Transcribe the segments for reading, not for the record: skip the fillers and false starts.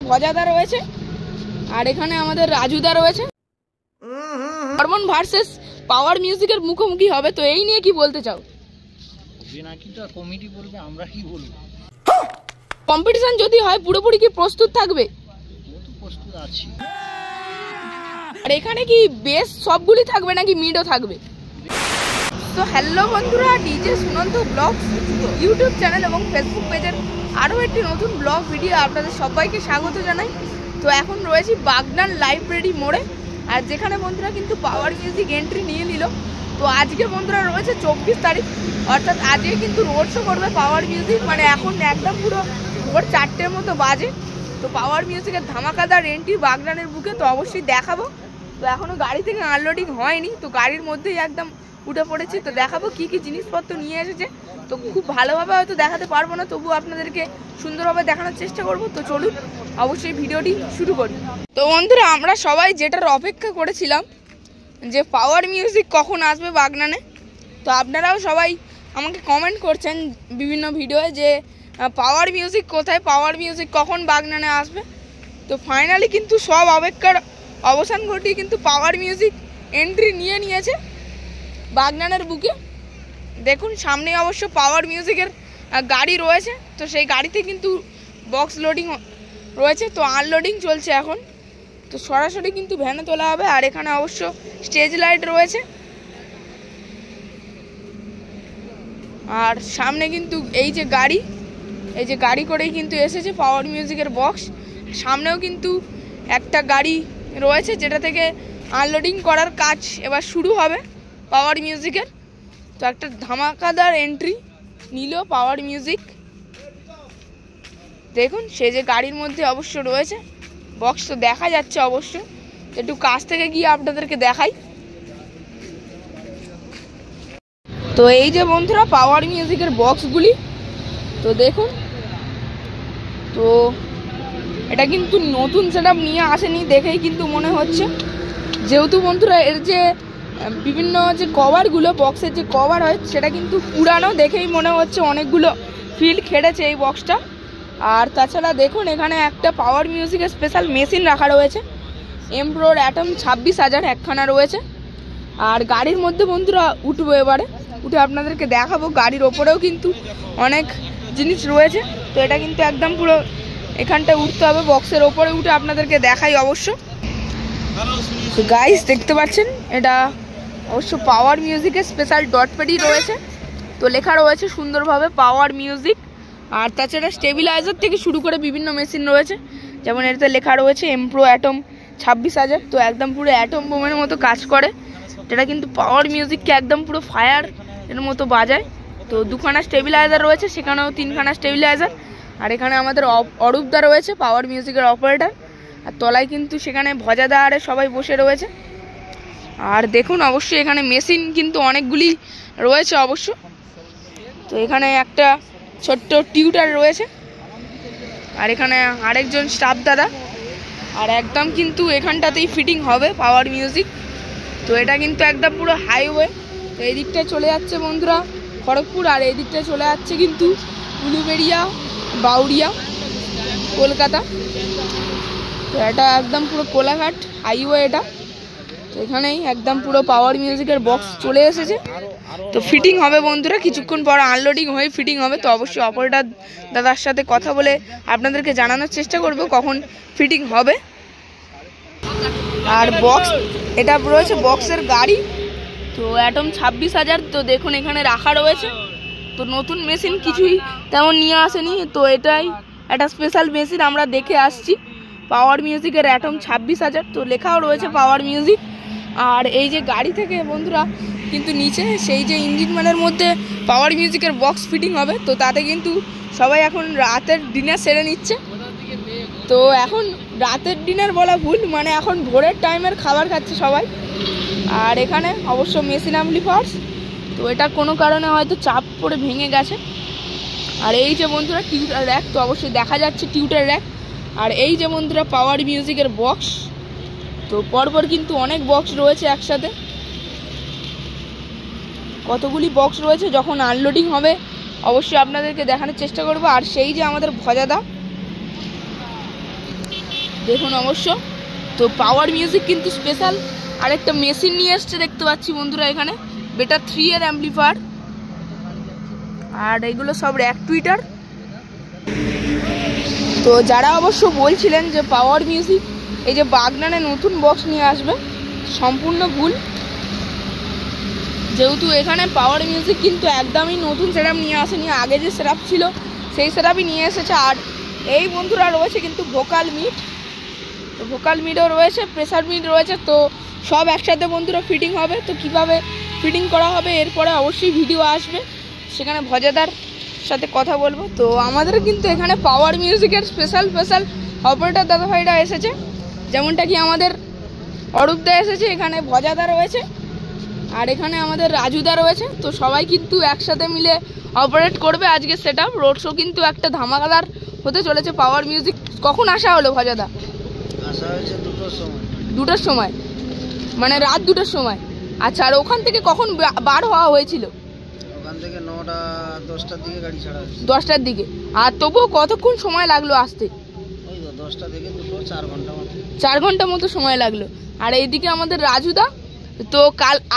ভজাদা রয়েছে আর এখানে আমাদের রাজুদা রয়েছে। হরমোন ভার্সেস পাওয়ার মিউজিকের মুখোমুখি হবে, তো এই নিয়ে কি বলতে চাও? কমিটি বলবে, আমরা কি বলবো? কম্পিটিশন যদি হয় পুরোপুরি কি প্রস্তুত থাকবে? প্রস্তুত আছি। আর এখানে কি বেস সবগুলি থাকবে নাকি মিডও থাকবে? তো হ্যালো বন্ধুরা, DJ Sunanta blogs YouTube channel এবং ফেসবুক পেজের আরও একটি নতুন ব্লগ ভিডিও আপনাদের সবাইকে স্বাগত জানাই। তো এখন রয়েছি বাগনান লাইব্রেরি মোড়ে, আর যেখানে বন্ধুরা কিন্তু পাওয়ার মিউজিক এন্ট্রি নিয়ে নিল। তো আজকে বন্ধুরা রয়েছে 24 তারিখ, অর্থাৎ আজকে কিন্তু রোড শো করবে পাওয়ার মিউজিক। মানে এখন একদম পুরো ভোর 4টের মতো বাজে। তো পাওয়ার মিউজিকের ধামাকাদার এন্ট্রি বাগনানের বুকে, তো অবশ্যই দেখাবো। তো এখনও গাড়ি থেকে আনলোডিং হয়নি, তো গাড়ির মধ্যেই একদম উঠে পড়েছি। তো দেখাবো কি কি জিনিসপত্র নিয়ে এসেছে। তো খুব ভালোভাবে হয়তো দেখাতে পারবো না, তবুও আপনাদেরকে সুন্দরভাবে দেখানোর চেষ্টা করব। তো চলুন অবশ্যই ভিডিওটি শুরু করি। তো বন্ধুরা, আমরা সবাই যেটার অপেক্ষা করেছিলাম যে পাওয়ার মিউজিক কখন আসবে বাগনানে, তো আপনারাও সবাই আমাকে কমেন্ট করছেন বিভিন্ন ভিডিওয়ে যে পাওয়ার মিউজিক কোথায়, পাওয়ার মিউজিক কখন বাগনানে আসবে। তো ফাইনালি কিন্তু সব অপেক্ষার অবসান ঘটিয়ে কিন্তু পাওয়ার মিউজিক এন্ট্রি নিয়ে নিয়েছে বাগনানের বুকে। দেখুন সামনে অবশ্য পাওয়ার মিউজিকের গাড়ি রয়েছে, তো সেই গাড়িতে কিন্তু বক্স লোডিং রয়েছে, তো আনলোডিং চলছে এখন। তো সরাসরি কিন্তু ভ্যানে তোলা হবে। আর এখানে অবশ্য স্টেজ লাইট রয়েছে, আর সামনে কিন্তু এই যে গাড়ি করেই কিন্তু এসেছে পাওয়ার মিউজিকের বক্স। সামনেও কিন্তু একটা গাড়ি রয়েছে যেটা থেকে আনলোডিং করার কাজ এবার শুরু হবে পাওয়ার মিউজিকের। তো একটা ধামাকাদার এন্ট্রি নিল পাওয়ার মিউজিক। দেখুন সে যে গাড়ির মধ্যে অবশ্য রয়েছে বক্স, তো দেখা যাচ্ছে অবশ্য। একটু কাছ থেকে গিয়ে আপনাদেরকে দেখাই। তো এই যে বন্ধুরা পাওয়ার মিউজিকের বক্সগুলি, তো দেখুন। তো এটা কিন্তু নতুন সেটআপ নিয়ে আসেনি দেখেই কিন্তু মনে হচ্ছে, যেহেতু বন্ধুরা এর যে বিভিন্ন যে কভারগুলো, বক্সের যে কভার হয় সেটা কিন্তু পুরানো দেখেই মনে হচ্ছে অনেকগুলো ফিল খেটেছে এই বক্সটা। আর তাছাড়া দেখুন এখানে একটা পাওয়ার মিউজিকের স্পেশাল মেশিন রাখা রয়েছে, এমপ্রোর অ্যাটম 26,000 একখানা রয়েছে। আর গাড়ির মধ্যে বন্ধুরা উঠবো, এবারে উঠে আপনাদেরকে দেখাবো। গাড়ির ওপরেও কিন্তু অনেক জিনিস রয়েছে, তো এটা কিন্তু একদম পুরো এখানটায় উঠতে হবে, বক্সের ওপরে উঠে আপনাদেরকে দেখাই অবশ্য। তো গাইস দেখতে পাচ্ছেন এটা অবশ্য পাওয়ার মিউজিকের স্পেশাল ডট প্যাডই রয়েছে, তো লেখা রয়েছে সুন্দরভাবে পাওয়ার মিউজিক। আর তাছাড়া স্টেবিলাইজার থেকে শুরু করে বিভিন্ন মেশিন রয়েছে, যেমন এটাতে লেখা রয়েছে এমপ্রো অ্যাটম 26,000, তো একদম পুরো অ্যাটম বোমের মতো কাজ করে, যেটা কিন্তু পাওয়ার মিউজিককে একদম পুরো ফায়ার এর মতো বাজায়। তো দুখানা স্টেবিলাইজার রয়েছে, সেখানেও 3খানা স্টেবিলাইজার। আর এখানে আমাদের অরূপদা রয়েছে পাওয়ার মিউজিকের অপারেটর, আর তলায় কিন্তু সেখানে ভজাদা আরে সবাই বসে রয়েছে। আর দেখুন অবশ্যই এখানে মেশিন কিন্তু অনেকগুলি রয়েছে অবশ্য। তো এখানে একটা ছোট্ট টিউটার রয়েছে, আর এখানে আরেকজন স্টাফ দাদা। আর একদম কিন্তু এখানটাতেই ফিটিং হবে পাওয়ার মিউজিক। তো এটা কিন্তু একদম পুরো হাইওয়ে। তো এই দিকটায় চলে যাচ্ছে বন্ধুরা খড়গপুর, আর এই দিকটায় চলে যাচ্ছে কিন্তু উলুবেড়িয়া, বাউরিয়া, কলকাতা। তো এটা একদম পুরো কোলাঘাট হাইওয়ে এটা। তো এখানেই একদম পুরো পাওয়ার মিউজিকের বক্স চলে এসেছে, তো ফিটিং হবে বন্ধুরা কিছুক্ষণ পর, আনলোডিং হয়ে ফিটিং হবে। তো অবশ্যই অপারেটর দাদার সাথে কথা বলে আপনাদেরকে জানানোর চেষ্টা করব কখন ফিটিং হবে। আর বক্স এটা রয়েছে বক্সের গাড়ি, তো অ্যাটম 26,000। তো দেখুন এখানে রাখা রয়েছে, তো নতুন মেশিন কিছুই তেমন নিয়ে আসেনি, তো এটাই একটা স্পেশাল মেশিন আমরা দেখে আসছি পাওয়ার মিউজিকের অ্যাটম 26,000। তো লেখাও রয়েছে পাওয়ার মিউজিক। আর এই যে গাড়ি থেকে বন্ধুরা কিন্তু নিচে সেই যে ইঞ্জিন ম্যানের মধ্যে পাওয়ার মিউজিকের বক্স ফিটিং হবে, তো তাতে কিন্তু সবাই এখন রাতের ডিনার সেরে নিচ্ছে। তো এখন রাতের ডিনার বলা ভুল, মানে এখন ভোরের টাইমের খাবার খাচ্ছে সবাই। আর এখানে অবশ্য মেশিন অ্যাম্পলিফায়ার্স, তো এটা কোনো কারণে হয়তো চাপ পড়ে ভেঙে গেছে। আর এই যে বন্ধুরা টিউটার র্যাক, তো অবশ্যই দেখা যাচ্ছে টিউটার র্যাক। আর এই যে বন্ধুরা পাওয়ার মিউজিকের বক্স, তো পরপর কিন্তু অনেক বক্স রয়েছে একসাথে, কতগুলি বক্স রয়েছে। যখন আনলোডিং হবে অবশ্যই আপনাদেরকে দেখানোর চেষ্টা করব। আর সেই যে আমাদের ভজাদা, দেখুন অবশ্য। তো পাওয়ার মিউজিক কিন্তু স্পেশাল আরেকটা মেশিন নিয়ে এসছে দেখতে পাচ্ছি বন্ধুরা এখানে, বেটা 3 এর অ্যাম্পলিফায়ার। আর এগুলো সব র্যাক টুইটার। তো যারা অবশ্য বলছিলেন যে পাওয়ার মিউজিক এই যে বাগনানে নতুন বক্স নিয়ে আসবে, সম্পূর্ণ ভুল। যেহেতু এখানে পাওয়ার মিউজিক কিন্তু একদমই নতুন সেটআপ নিয়ে আসেনি, আগে যে সেটআপ ছিল সেই সেটআপই নিয়ে এসেছে। আর এই বন্ধুরা রয়েছে কিন্তু ভোকাল মিট, তো ভোকাল মিটও রয়েছে, প্রেসার মিট রয়েছে। তো সব একসাথে বন্ধুরা ফিটিং হবে। তো কিভাবে ফিটিং করা হবে এরপরে অবশ্যই ভিডিও আসবে, সেখানে ভজাদার সাথে কথা বলবো। তো আমাদের কিন্তু এখানে পাওয়ার মিউজিকের স্পেশাল অপারেটর দাদাভাইরা এসেছে, যেমনটা কি আমাদের অরূপদা এসেছে, এখানে ভজাদা রয়েছে, আর এখানে আমাদের রাজুদা রয়েছে। তো সবাই কিন্তু একসাথে মিলে অপারেট করবে আজকে সেটআপ। রোড শো কিন্তু একটা ধামাকাদার হতে চলেছে পাওয়ার মিউজিক। কখন আসা হলো ভজাদা? আসা হয়েছে 2টোর সময়। 2টার সময়, মানে রাত 2টার সময়। আচ্ছা, আর ওখান থেকে কখন বার হওয়া হয়েছিল? ওখান থেকে 9টা 10টার দিকে গাড়ি ছাড়া হয়েছে। 10টার দিকে। আর তবুও কতক্ষণ সময় লাগলো আসতে? ওই তো 10টা থেকে 2টো 4 ঘন্টা মতো। 4 ঘন্টা মতো সময় লাগলো। আর এইদিকে আমাদের রাজুদা। তো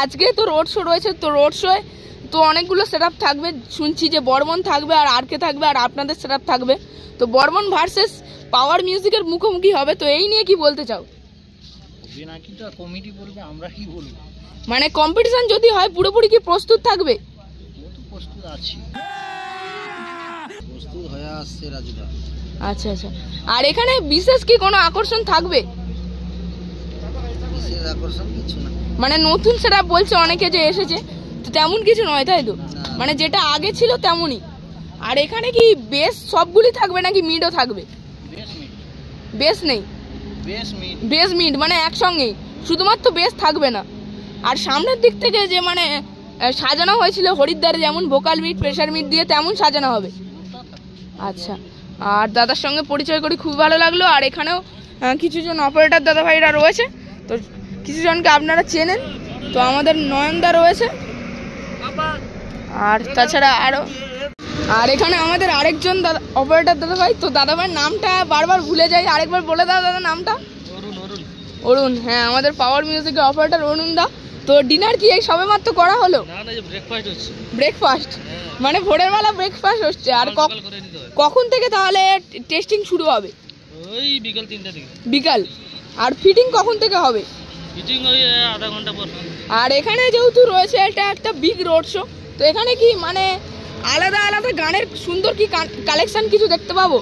আজকে তো রোড শো রয়েছে, তো রোড শোয়ে তো অনেকগুলো সেটআপ থাকবে, শুনছি যে বর্মন থাকবে আর আরকে থাকবে আর আপনাদের সেটআপ থাকবে। তো বর্মন ভার্সেস পাওয়ার মিউজিকের মুখোমুখি হবে। তো এই নিয়ে কি বলতে চাও? নাকি তো কমিটি বলবে, আমরা কি বলবো। মানে কম্পিটিশন যদি হয় পুরোপুরি কি প্রস্তুত থাকবে? প্রস্তুত আছি, প্রস্তুত হয়ে আসছে রাজুদা। আচ্ছা আচ্ছা। আর এখানে বিশেষ কি কোনো আকর্ষণ থাকবে? বিশেষ আকর্ষণ কিছু না, মানে নতুন সেটআপ বলছে অনেকে যে এসেছে, তো তেমন কিছু নয় তাই তো? মানে যেটা আগে ছিল তেমনই। আর এখানে কি বেস সবগুলি থাকবে নাকি মিডও থাকবে? বেস নেই, বেস মিড মানে একসঙ্গেই, শুধুমাত্র বেস থাকবে না। আর সামনের দিক থেকে যে মানে সাজানো হয়েছিল হরিদ্বারে যেমন ভোকাল মিট প্রেসার মিট দিয়ে, তেমন সাজানো হবে। আচ্ছা। আর দাদার সঙ্গে পরিচয় করি, খুব ভালো লাগলো। আর এখানেও কিছুজন অপারেটর দাদা ভাইরা রয়েছে, তো কিছুজনকে আপনারা চেনেন। তো আমাদের নয়নদা রয়েছে, আর তাছাড়া আর এখানে আমাদের আরেকজন দাদা অপারেটর দাদা ভাই। তো দাদা ভাইয়ের নামটা বারবার ভুলে যাই, আরেকবার বলে দাও দাদা নামটা। অরুণ। হ্যাঁ, আমাদের পাওয়ার মিউজিকের অপারেটর অরুণ দা। তো ডিনার কি এই সবে মাত্র করা হলো? ব্রেকফাস্ট মানে ভোরের বেলা ব্রেকফাস্ট হচ্ছে। আর কখন থেকে তাহলে টেস্টিং শুরু হবে? ওই বিকাল 3টা থেকে। বিকাল। আর ফিটিং কখন থেকে হবে? ফিটিং ওই আধা ঘন্টা পর। আর এখানে যেহেতু রয়েছে এটা একটা বিগ রোড শো, তো এখানে কি মানে আলাদা আলাদা গানের সুন্দর কি কালেকশন কিছু দেখতে পাবো?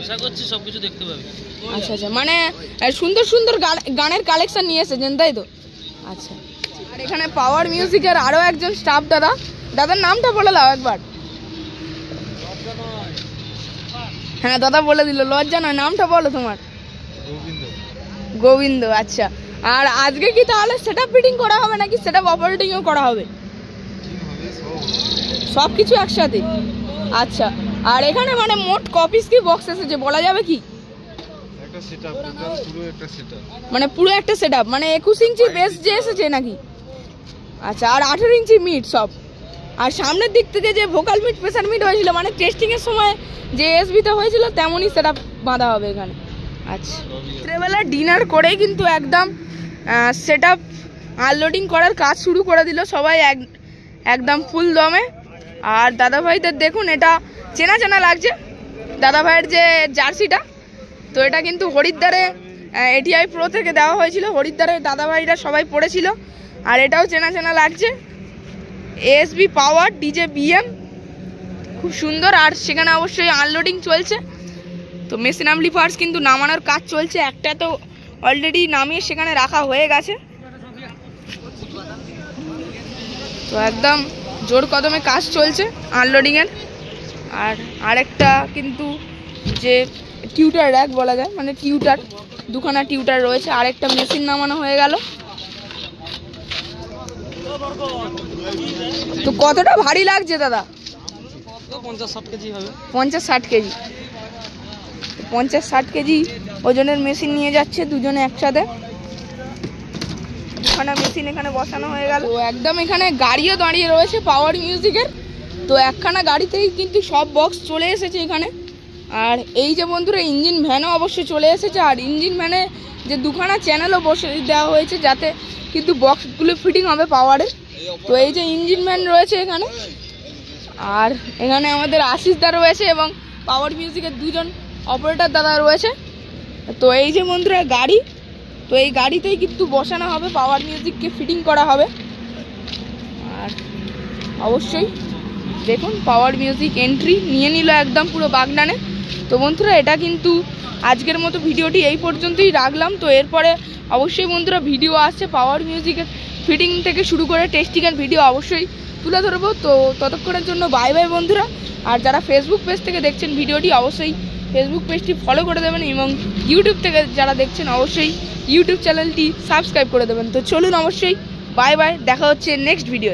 আশা করছি সবকিছু দেখতে পাবে। আচ্ছা আচ্ছা, মানে সুন্দর সুন্দর গানের কালেকশন নিয়ে এসেছেন তাই তো? আচ্ছা। আর এখানে পাওয়ার মিউজিকের আরও একজন স্টাফ দাদার নামটা বলে দাও একবার। হ্যাঁ দাদা বলে দিল, লজ্জা নয়, নামটা বলো তোমার। গোবিন্দ। আচ্ছা। আর আজকে কি তাহলে সেটআপ ফিটিং করা হবে নাকি সেটআপ অপারেটিংও করা হবে? সব কিছু একসাথে। আচ্ছা। আর এখানে মানে মোট কপিস কি বক্স এসেছে বলা যাবে কি? মানে পুরো একটা সেটআপ, মানে 21 ইঞ্চি বেস যে এসেছে নাকি? আচ্ছা। আর 18 ইঞ্চি মিট সব। আর সামনের দিক থেকে যে ভোকাল মিট প্রেসার মিট হয়েছিল, মানে টেস্টিং এর সময় যে এসবিটা হয়েছিল তেমনই সেটআপ বাঁধা হবে এখানে। আচ্ছা। রাত্রেবেলা ডিনার করেই কিন্তু একদম সেটআপ আনলোডিং করার কাজ শুরু করে দিল সবাই একদম ফুল দমে। আর দাদা ভাইদের দেখুন, এটা চেনা চেনা লাগছে দাদা ভাইয়ের যে জার্সিটা। তো এটা কিন্তু হরিদ্বারে এটিআই প্রো থেকে দেওয়া হয়েছিল, হরিদ্বারে দাদা ভাইরা সবাই পড়েছিল। আর এটাও চেনা চেনা লাগছে, এসবি পাওয়ার ডিজে বিএম, খুব সুন্দর। আর সেখানে অবশ্যই আনলোডিং চলছে। তো মেশিন অ্যাম্পলিফায়ার্স কিন্তু নামানোর কাজ চলছে, একটা তো অলরেডি নামিয়ে সেখানে রাখা হয়ে গেছে। তো একদম জোর কদমে কাজ চলছে আনলোডিংয়ের। আর আরেকটা কিন্তু যে টিউটার র্যাক বলা যায়, মানে টিউটার, দুখানা টিউটার রয়েছে, আরেকটা মেশিন নামানো হয়ে গেল। তো কতটা ভারী লাগছে দাদা? 50-60 কেজি হবে। 50-60 কেজি। 50-60 কেজি ওজনের মেশিন নিয়ে যাচ্ছে দুজনে একসাথে। দুখানা মেশিন এখানে বসানো হয়ে গেল। তো একদম এখানে গাড়িও দাঁড়িয়ে রয়েছে পাওয়ার মিউজিকের। তো একখানা গাড়িতেই কিন্তু সব বক্স চলে এসেছে এখানে। আর এই যে বন্ধুরা ইঞ্জিন ভ্যানও অবশ্যই চলে এসেছে, আর ইঞ্জিন ভ্যানে যে দুখানা চ্যানেলও বসে দেওয়া হয়েছে যাতে কিন্তু বক্সগুলো ফিটিং হবে পাওয়ারের। তো এই যে ইঞ্জিন ভ্যান রয়েছে এখানে, আর এখানে আমাদের আশিস দা রয়েছে এবং পাওয়ার মিউজিকের দুজন অপারেটর দাদা রয়েছে। তো এই যে বন্ধুরা গাড়ি, তো এই গাড়িতেই কিন্তু বসানো হবে পাওয়ার মিউজিককে ফিটিং করা হবে। আর অবশ্যই দেখুন পাওয়ার মিউজিক এন্ট্রি নিয়ে নিল একদম পুরো বাগনানে। তো বন্ধুরা এটা কিন্তু আজকের মতো ভিডিওটি এই পর্যন্তই রাখলাম। তো এরপরে অবশ্যই বন্ধুরা ভিডিও আসছে পাওয়ার মিউজিকের ফিটিং থেকে শুরু করে টেস্টিংয়ের ভিডিও অবশ্যই তুলে ধরবো। তো ততক্ষণের জন্য বাই বাই বন্ধুরা। আর যারা ফেসবুক পেজ থেকে দেখছেন ভিডিওটি অবশ্যই ফেসবুক পেজটি ফলো করে দেবেন, এবং ইউটিউব থেকে যারা দেখছেন অবশ্যই ইউটিউব চ্যানেলটি সাবস্ক্রাইব করে দেবেন। তো চলুন অবশ্যই বাই বাই, দেখা হচ্ছে নেক্সট ভিডিও।